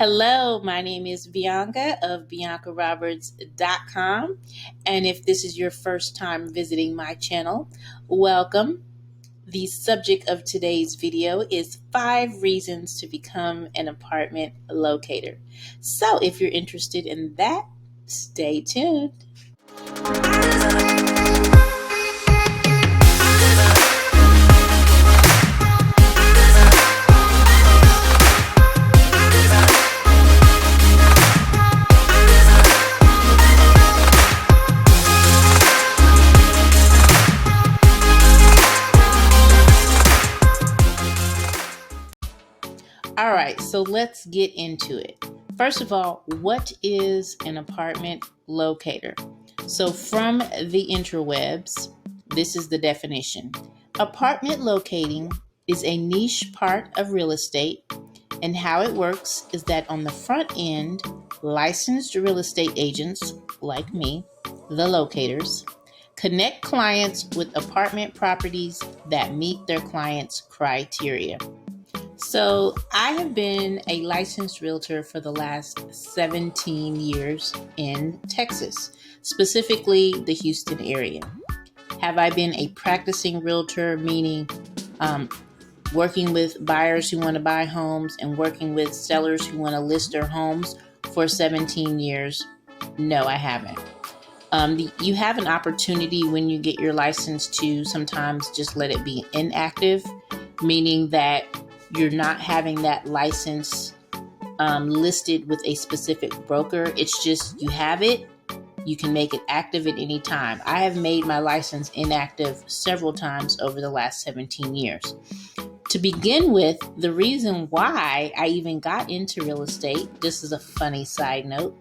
Hello, my name is Bianca of BiancaRoberts.com. And if this is your first time visiting my channel, welcome. The subject of today's video is 5 reasons to become an apartment locator. So if you're interested in that, stay tuned. All right, so let's get into it. First of all, what is an apartment locator? So from the interwebs, this is the definition. Apartment locating is a niche part of real estate, and how it works is that on the front end, licensed real estate agents like me, the locators, connect clients with apartment properties that meet their clients' criteria. So I have been a licensed realtor for the last 17 years in Texas, specifically the Houston area. Have I been a practicing realtor, meaning working with buyers who want to buy homes and working with sellers who want to list their homes for 17 years? No, I haven't. You have an opportunity when you get your license to sometimes just let it be inactive, meaning that you're not having that license listed with a specific broker. It's just you have it. You can make it active at any time. I have made my license inactive several times over the last 17 years. To begin with, the reason why I even got into real estate, this is a funny side note,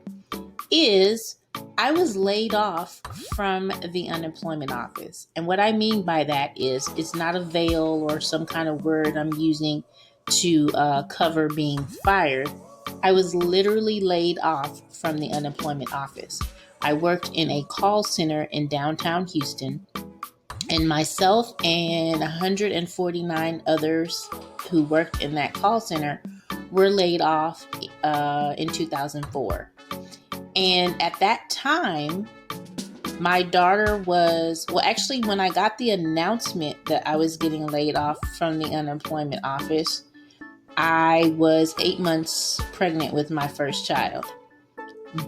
is I was laid off from the unemployment office. And what I mean by that is it's not a veil or some kind of word I'm using to cover being fired. I was literally laid off from the unemployment office. I worked in a call center in downtown Houston, and myself and 149 others who worked in that call center were laid off in 2004. And at that time, my daughter was, actually, when I got the announcement that I was getting laid off from the unemployment office, I was 8 months pregnant with my first child.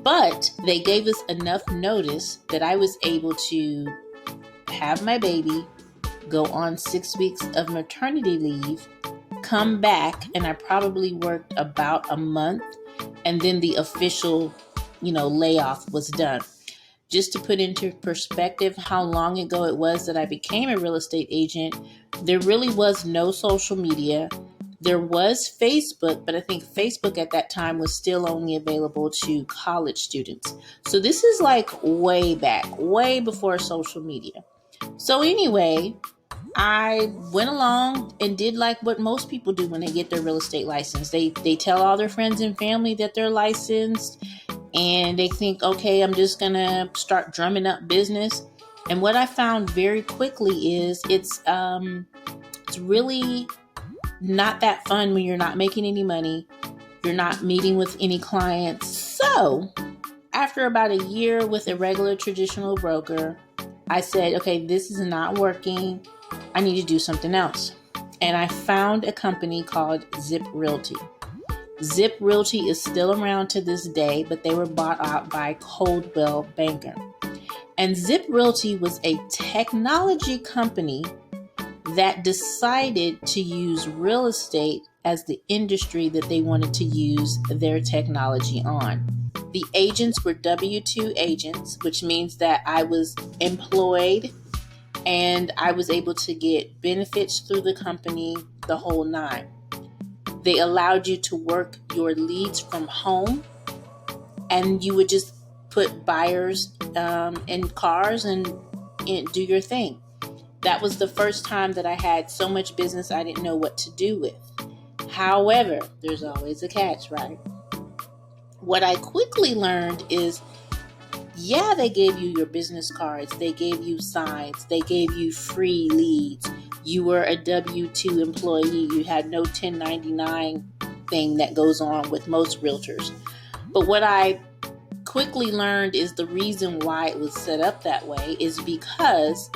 But they gave us enough notice that I was able to have my baby, go on 6 weeks of maternity leave, come back, and I probably worked about a month, and then the official layoff was done. Just to put into perspective how long ago it was that I became a real estate agent, there really was no social media. There was Facebook, but I think Facebook at that time was still only available to college students. So this is like way back, way before social media. So anyway, I went along and did like what most people do when they get their real estate license. They tell all their friends and family that they're licensed, and they think, okay, I'm just going to start drumming up business. And what I found very quickly is it's really not that fun when you're not making any money. You're not meeting with any clients. So after about a year with a regular traditional broker, I said, okay, this is not working. I need to do something else. And I found a company called Zip Realty. Zip Realty is still around to this day, but they were bought out by Coldwell Banker. And Zip Realty was a technology company that decided to use real estate as the industry that they wanted to use their technology on. The agents were W-2 agents, which means that I was employed and I was able to get benefits through the company, the whole nine. They allowed you to work your leads from home, and you would just put buyers in cars and do your thing. That was the first time that I had so much business I didn't know what to do with. However, there's always a catch, right? What I quickly learned is, yeah, they gave you your business cards, they gave you signs, they gave you free leads. You were a W-2 employee. You had no 1099 thing that goes on with most realtors. But what I quickly learned is the reason why it was set up that way is because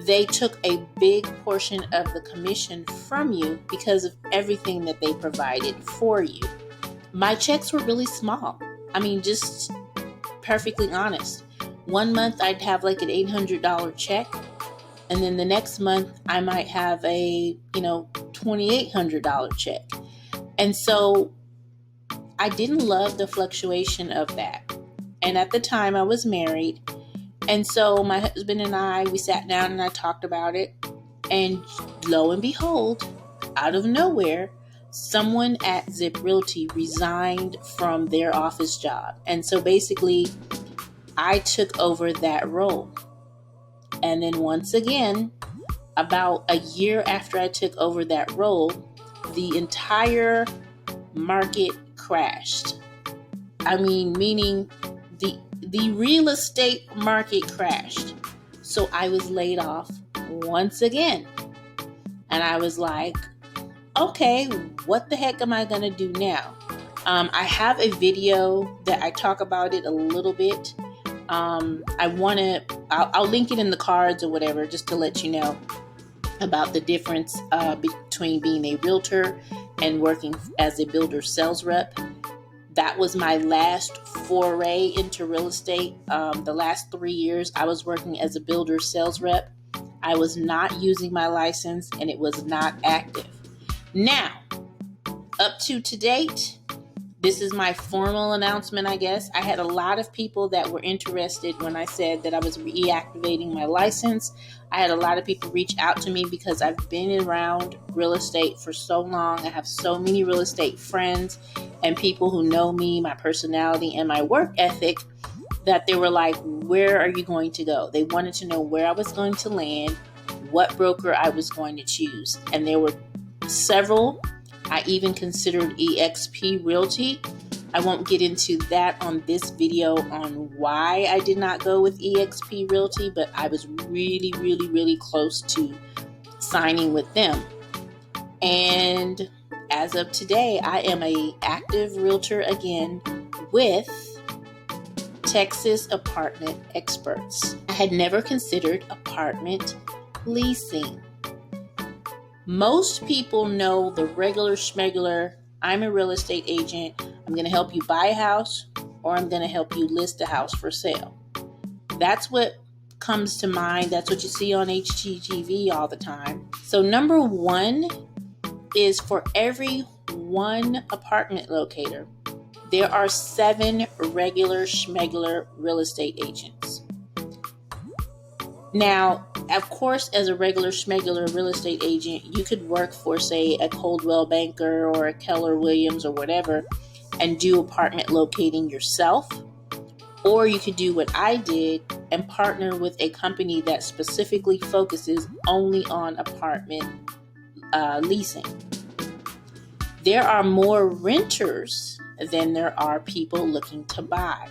they took a big portion of the commission from you because of everything that they provided for you. My checks were really small. I mean, just perfectly honest. One month I'd have like an $800 check, and then the next month I might have a, $2,800 check. And so I didn't love the fluctuation of that. And at the time I was married. And so my husband and I, we sat down and I talked about it. And lo and behold, out of nowhere, someone at Zip Realty resigned from their office job. And so basically, I took over that role. And then once again, about a year after I took over that role, the entire market crashed. I mean, meaning the real estate market crashed. So I was laid off once again. And I was like, okay, what the heck am I going to do now? I have a video that I talk about it a little bit. I'll link it in the cards or whatever, just to let you know about the difference between being a realtor and working as a builder sales rep. That was my last foray into real estate. The last 3 years, I was working as a builder sales rep. I was not using my license and it was not active. Now, up to date, this is my formal announcement, I guess. I had a lot of people that were interested when I said that I was reactivating my license. I had a lot of people reach out to me because I've been around real estate for so long. I have so many real estate friends and people who know me, my personality, and my work ethic, that they were like, where are you going to go? They wanted to know where I was going to land, what broker I was going to choose. And there were several. I even considered eXp Realty. I won't get into that on this video on why I did not go with eXp Realty, but I was really, really, really close to signing with them. And as of today, I am an active realtor again with Texas Apartment Experts. I had never considered apartment leasing. Most people know the regular schmegular, I'm a real estate agent, I'm going to help you buy a house, or I'm going to help you list a house for sale. That's what comes to mind. That's what you see on HGTV all the time. So number one is for every one apartment locator, there are 7 regular schmegular real estate agents. Now, of course, as a regular schmegular real estate agent, you could work for, say, a Coldwell Banker or a Keller Williams or whatever and do apartment locating yourself. Or you could do what I did and partner with a company that specifically focuses only on apartment leasing. There are more renters than there are people looking to buy.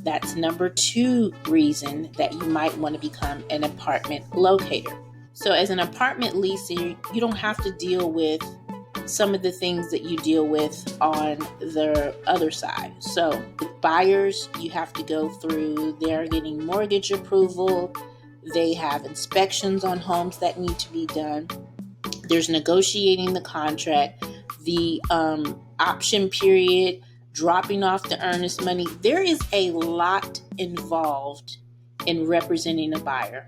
That's number 2 reason that you might want to become an apartment locator. So as an apartment leaser, you don't have to deal with some of the things that you deal with on the other side. So with buyers, you have to go through, they're getting mortgage approval. They have inspections on homes that need to be done. There's negotiating the contract, the option period, dropping off the earnest money. There is a lot involved in representing a buyer.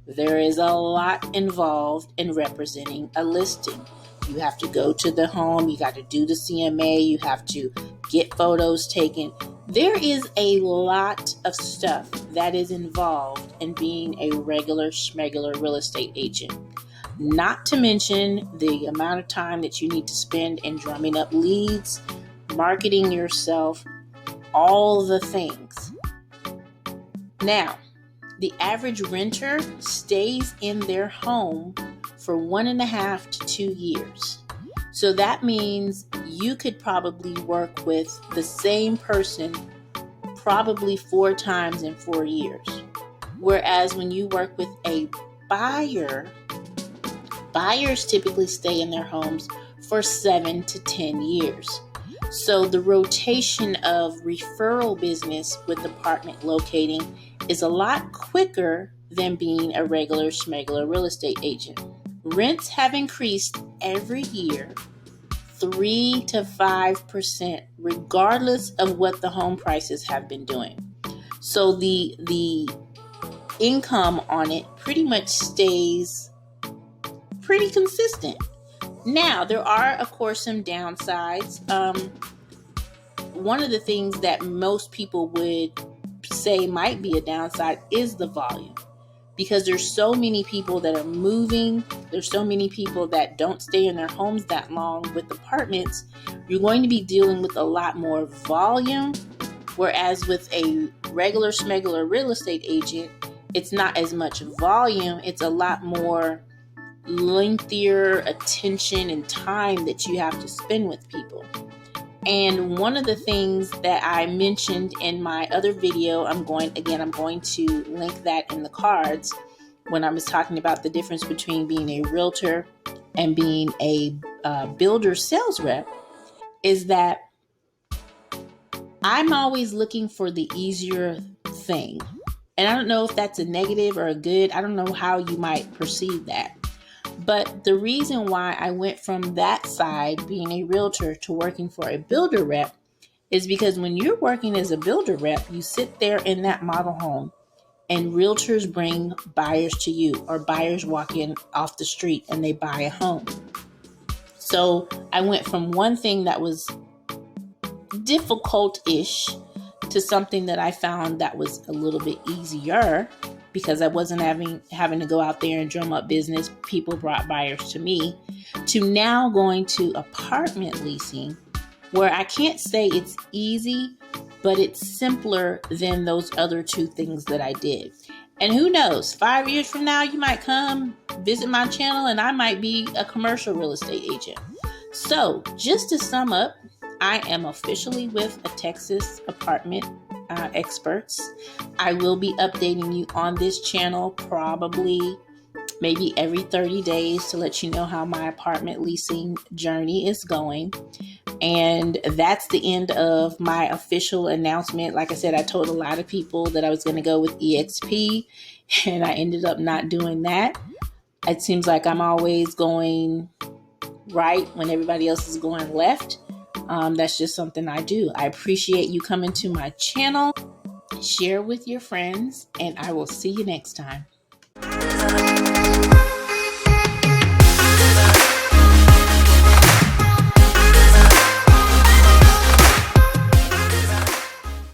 There is a lot involved in representing a listing. You have to go to the home. You got to do the CMA. You have to get photos taken. There is a lot of stuff that is involved in being a regular schmegular real estate agent. Not to mention the amount of time that you need to spend in drumming up leads, marketing yourself, all the things. Now, the average renter stays in their home for 1.5 to 2 years. So that means you could probably work with the same person probably 4 times in 4 years. Whereas when you work with a buyer, buyers typically stay in their homes for 7 to 10 years. So the rotation of referral business with apartment locating is a lot quicker than being a regular schmegular real estate agent. Rents have increased every year 3 to 5%, regardless of what the home prices have been doing. So the income on it pretty much stays pretty consistent. Now, there are, of course, some downsides. One of the things that most people would say might be a downside is the volume, because there's so many people that are moving. There's so many people that don't stay in their homes that long. With apartments, you're going to be dealing with a lot more volume, whereas with a regular schmegular real estate agent, it's not as much volume. It's a lot more lengthier attention and time that you have to spend with people. And one of the things that I mentioned in my other video, I'm going to link that in the cards, when I was talking about the difference between being a realtor and being a builder sales rep, is that I'm always looking for the easier thing. And I don't know if that's a negative or a good. I don't know how you might perceive that. But the reason why I went from that side, being a realtor, to working for a builder rep is because when you're working as a builder rep, you sit there in that model home and realtors bring buyers to you, or buyers walk in off the street and they buy a home. So I went from one thing that was difficult-ish to something that I found that was a little bit easier, because I wasn't having to go out there and drum up business. People brought buyers to me, to now going to apartment leasing, where I can't say it's easy, but it's simpler than those other two things that I did. And who knows, 5 years from now, you might come visit my channel and I might be a commercial real estate agent. So just to sum up, I am officially with a Texas Apartment Experts. I will be updating you on this channel probably maybe every 30 days to let you know how my apartment leasing journey is going. And that's the end of my official announcement. Like I said, I told a lot of people that I was going to go with EXP, and I ended up not doing that. It seems like I'm always going right when everybody else is going left. That's just something I do. I appreciate you coming to my channel. Share with your friends, and I will see you next time.